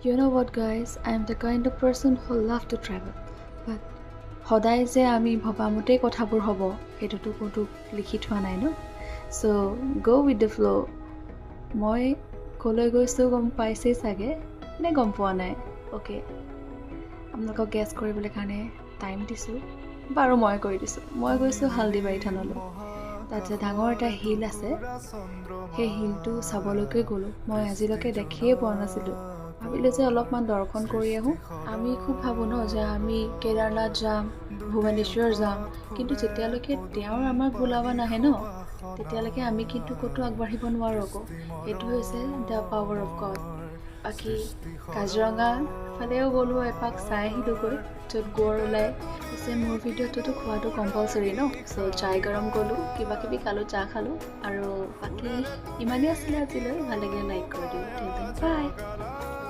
You know what, guys? I am the kind of person who love to travel. But সদায় যে আমি ভবামতেই কথাবোৰ হ'ব সেইটোতো ক'তো লিখি থোৱা নাই ন চ' গ' উইথ দ্য ফ্ল' মই ক'লৈ গৈছোঁ গম পাইছেই চাগে নে গম পোৱা নাই অ'কে আপোনালোকক গেছ কৰিবলৈ কাৰণে টাইম দিছোঁ বাৰু মই কৰি দিছোঁ মই গৈছোঁ হালদিবাৰী থানলৈ তাত যে ডাঙৰ এটা হিল আছে সেই হিলটো চাবলৈকে গ'লোঁ মই আজিলৈকে দেখিয়ে পোৱা নাছিলোঁ ভাবিলোঁ যে অলপমান দৰ্শন কৰি আহোঁ আমি খুব ভাবোঁ ন যে আমি কেদাৰনাথ যাম ভুৱনেশ্বৰ যাম কিন্তু যেতিয়ালৈকে তেওঁৰ আমাক বোলাব নাহে ন তেতিয়ালৈকে আমি কিন্তু ক'তো আগবাঢ়িব নোৱাৰোঁ আকৌ সেইটো হৈছে দ্য পাৱাৰ অফ গড বাকী কাজিৰঙা ফালেও গ'লোঁ এপাক চাই আহিলোঁগৈ য'ত গড় ওলাই পিছে মোৰ ভিডিঅ'টোতো খোৱাটো কম্পালচৰি ন চ' চাই গৰম গ'লোঁ কিবা কিবি খালোঁ চাহ খালোঁ আৰু বাকী ইমানেই আছিলে আজিলৈ ভাল লাগিলে লাইক কৰি দিওঁ বাই